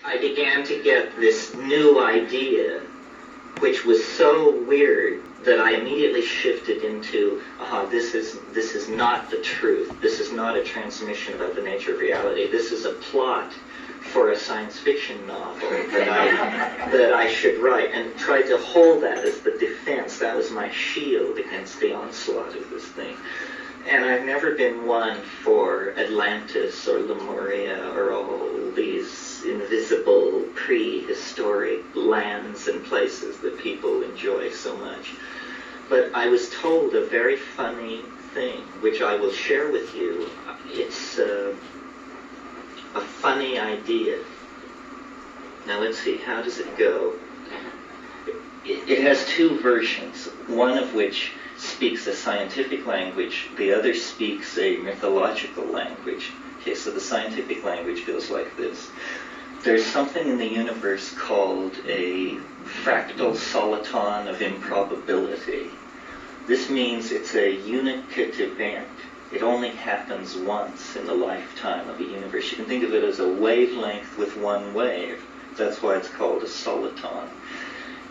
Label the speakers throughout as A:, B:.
A: I began to get this new idea, which was so weird that I immediately shifted into, this is not the truth. This is not a transmission about the nature of reality. This is a plot for a science fiction novel that I should write, and tried to hold that as the defense. That was my shield against the onslaught of this thing. And I've never been one for Atlantis or Lemuria or all these invisible prehistoric lands and places that people enjoy so much. But I was told a very funny thing, which I will share with you. It's a funny idea. Now let's see, how does it go? It has two versions, one of which speaks a scientific language, the other speaks a mythological language. Okay, so the scientific language goes like this. There's something in the universe called a fractal soliton of improbability. This means it's a unicate event. It only happens once in the lifetime of a universe. You can think of it as a wavelength with one wave. That's why it's called a soliton.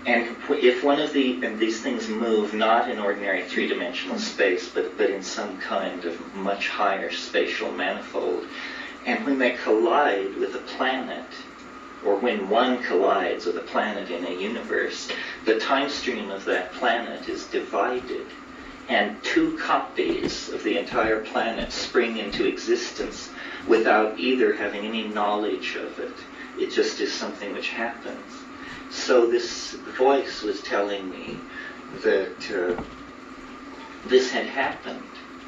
A: And if one of these things move not in ordinary three-dimensional space, but in some kind of much higher spatial manifold, and when they collide with a planet, or when one collides with a planet in a universe, the time stream of that planet is divided, and two copies of the entire planet spring into existence without either having any knowledge of it. It just is something which happens. So this voice was telling me that this had happened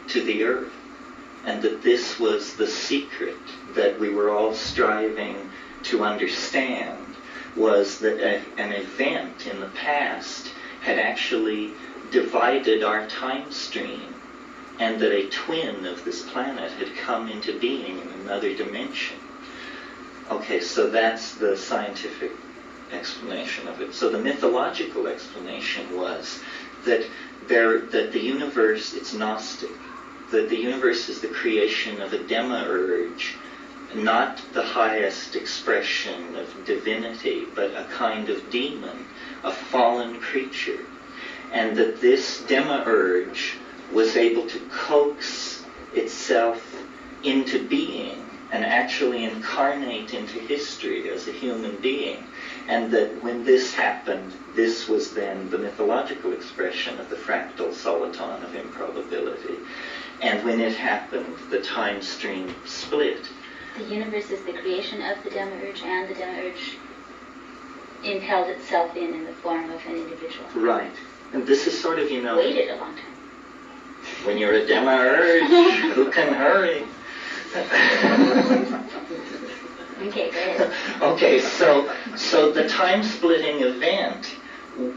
A: to the Earth, and that this was the secret that we were all striving to understand, was that an event in the past had actually divided our time stream, and that a twin of this planet had come into being in another dimension. Okay, so that's the scientific explanation of it. So the mythological explanation was that the universe, it's Gnostic, that the universe is the creation of a demiurge, not the highest expression of divinity, but a kind of demon, a fallen creature, and that this demiurge was able to coax itself into being and actually incarnate into history as a human being. And that when this happened, this was then the mythological expression of the fractal soliton of improbability. And when it happened, the time stream split.
B: The universe is the creation of the demiurge, and the demiurge impelled itself in the form of an individual.
A: Right. And this is sort of,
B: waited a long time.
A: When you're a demiurge, who can hurry?
B: Okay, go ahead.
A: Okay, so the time-splitting event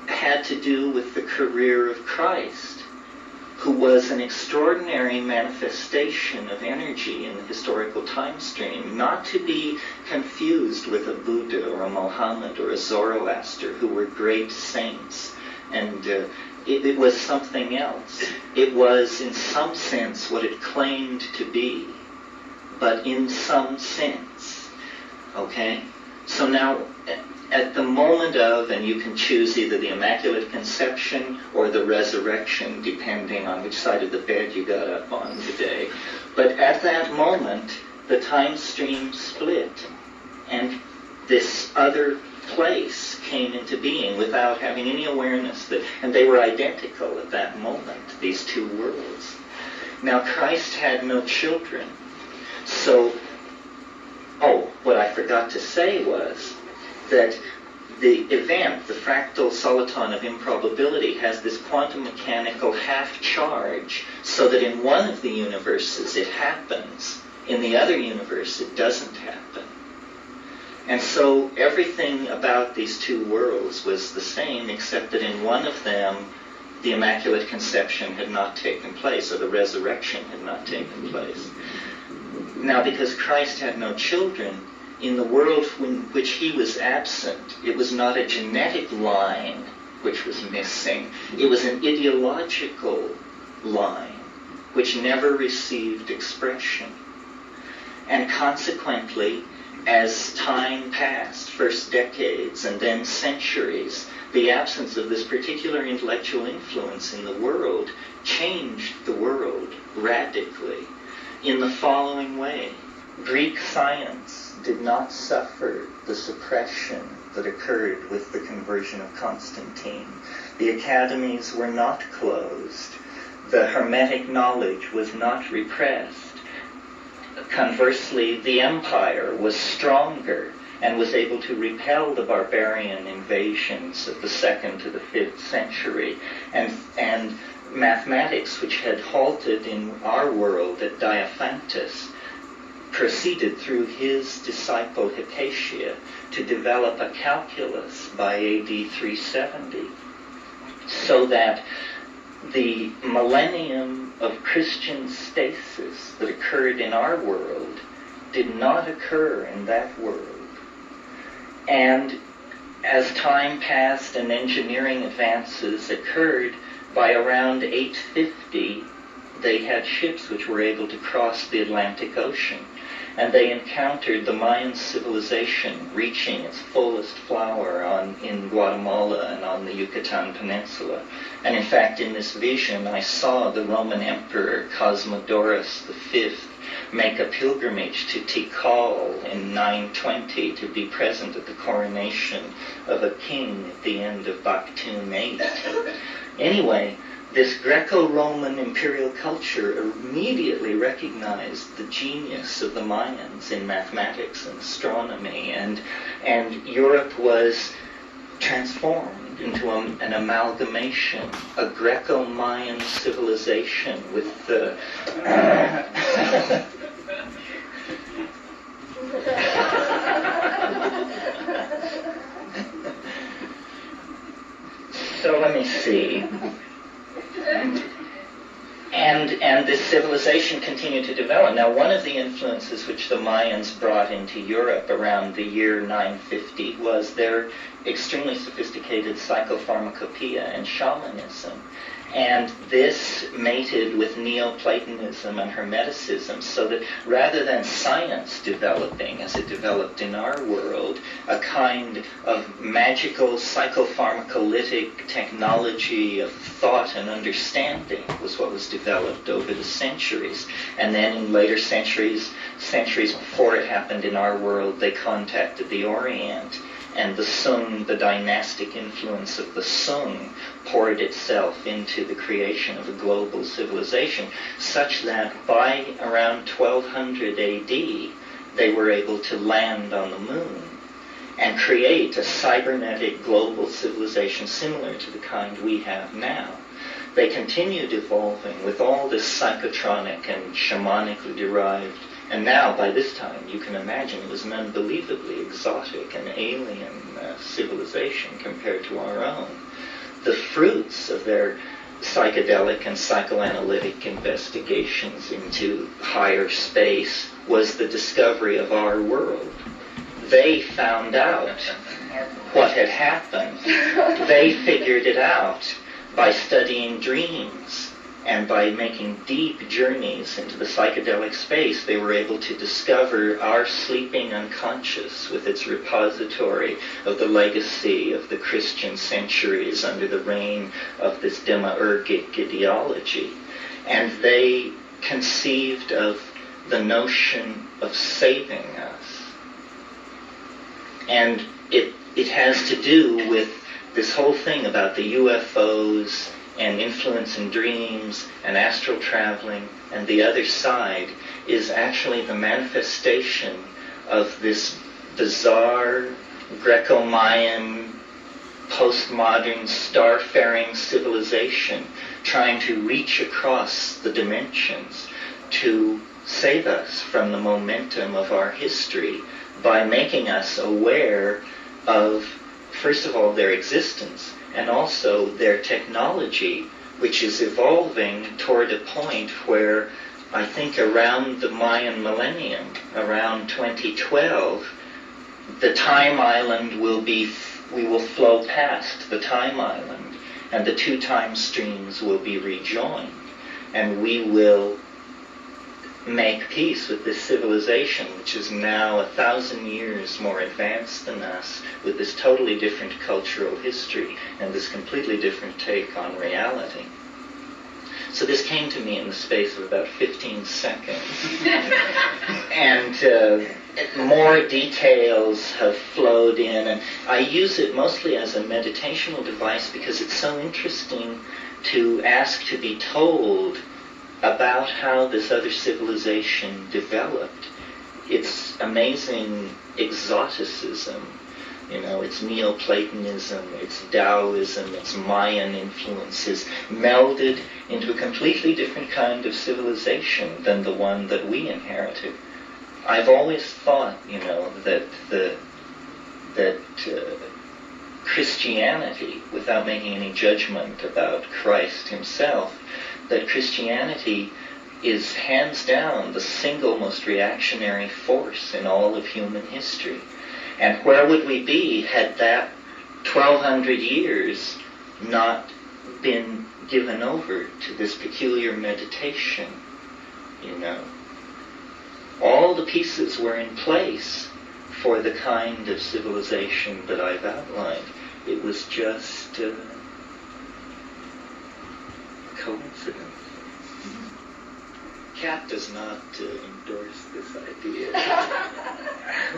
A: had to do with the career of Christ, who was an extraordinary manifestation of energy in the historical time stream, not to be confused with a Buddha or a Mohammed or a Zoroaster, who were great saints. And it was something else. It was, in some sense, what it claimed to be, but in some sense. Okay? So now, at the moment of, and you can choose either the Immaculate Conception or the Resurrection, depending on which side of the bed you got up on today. But at that moment, the time stream split, and this other place came into being without having any awareness that, and they were identical at that moment, these two worlds. Now, Christ had no children. So, what I forgot to say was that the event, the fractal soliton of improbability, has this quantum mechanical half charge, so that in one of the universes it happens, in the other universe it doesn't happen. And so everything about these two worlds was the same, except that in one of them the Immaculate Conception had not taken place, or the resurrection had not taken place. Now, because Christ had no children, in the world in which he was absent, it was not a genetic line which was missing. It was an ideological line which never received expression. And consequently, as time passed, first decades and then centuries, the absence of this particular intellectual influence in the world changed the world radically in the following way. Greek science did not suffer the suppression that occurred with the conversion of Constantine. The academies were not closed. The Hermetic knowledge was not repressed. Conversely, the empire was stronger and was able to repel the barbarian invasions of the 2nd to the 5th century. And mathematics, which had halted in our world at Diophantus, proceeded through his disciple Hypatia to develop a calculus by AD 370, so that the millennium of Christian stasis that occurred in our world did not occur in that world. And as time passed and engineering advances occurred, by around 850, they had ships which were able to cross the Atlantic Ocean. And they encountered the Mayan civilization reaching its fullest flower in Guatemala and on the Yucatan Peninsula. And in fact, in this vision, I saw the Roman Emperor Cosmodorus V make a pilgrimage to Tikal in 920 to be present at the coronation of a king at the end of Baktun 8. Anyway, this Greco-Roman imperial culture immediately recognized the genius of the Mayans in mathematics and astronomy, and Europe was transformed into an amalgamation, a Greco-Mayan civilization with the... So let me see. And this civilization continued to develop. Now, one of the influences which the Mayans brought into Europe around the year 950 was their extremely sophisticated psychopharmacopoeia and shamanism. And this mated with Neoplatonism and Hermeticism, so that rather than science developing, as it developed in our world, a kind of magical psychopharmacolytic technology of thought and understanding was what was developed over the centuries. And then in later centuries before it happened in our world, they contacted the Orient. And the Sung, the dynastic influence of the Sung, poured itself into the creation of a global civilization, such that by around 1200 AD, they were able to land on the moon and create a cybernetic global civilization similar to the kind we have now. They continued evolving with all this psychotronic and shamanically derived. And now, by this time, you can imagine it was an unbelievably exotic and alien civilization compared to our own. The fruits of their psychedelic and psychoanalytic investigations into higher space was the discovery of our world. They found out what had happened. They figured it out by studying dreams. And by making deep journeys into the psychedelic space, they were able to discover our sleeping unconscious with its repository of the legacy of the Christian centuries under the reign of this demiurgic ideology. And they conceived of the notion of saving us. And it has to do with this whole thing about the UFOs and influence in dreams and astral traveling, and the other side is actually the manifestation of this bizarre Greco-Mayan postmodern starfaring civilization trying to reach across the dimensions to save us from the momentum of our history by making us aware of, first of all, their existence, and also their technology, which is evolving toward a point where I think around the Mayan millennium, around 2012, the time island we will flow past the time island, and the two time streams will be rejoined, and we will make peace with this civilization, which is now 1,000 years more advanced than us, with this totally different cultural history and this completely different take on reality. So this came to me in the space of about 15 seconds. And more details have flowed in, and I use it mostly as a meditational device because it's so interesting to ask to be told about how this other civilization developed. It's amazing exoticism, it's Neoplatonism, it's Taoism, it's Mayan influences melded into a completely different kind of civilization than the one that we inherited. I've always thought, that Christianity, without making any judgment about Christ himself, that Christianity is hands down the single most reactionary force in all of human history. And where would we be had that 1,200 years not been given over to this peculiar meditation, All the pieces were in place for the kind of civilization that I've outlined. It was just a coincidence. Cat does not endorse this idea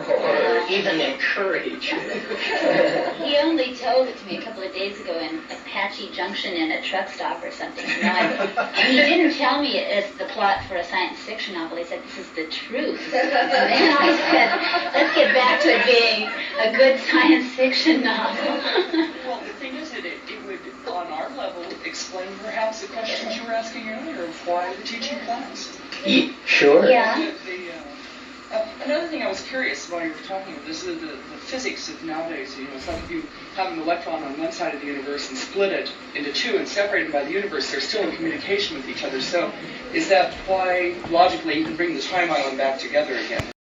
A: or even encourage it.
B: He only told it to me a couple of days ago in Apache Junction in a truck stop or something. And he didn't tell me it as the plot for a science fiction novel. He said, this is the truth. And then I said, let's get back to it being a good science fiction novel.
C: Well, the thing is that it would, on our level, explain perhaps the questions you were asking earlier of why the teaching class.
A: Sure.
B: Yeah.
C: Another thing I was curious while you were talking about this is the physics of nowadays. It's like if you have an electron on one side of the universe and split it into two and separate them by the universe, they're still in communication with each other. So is that why, logically, you can bring the time island back together again?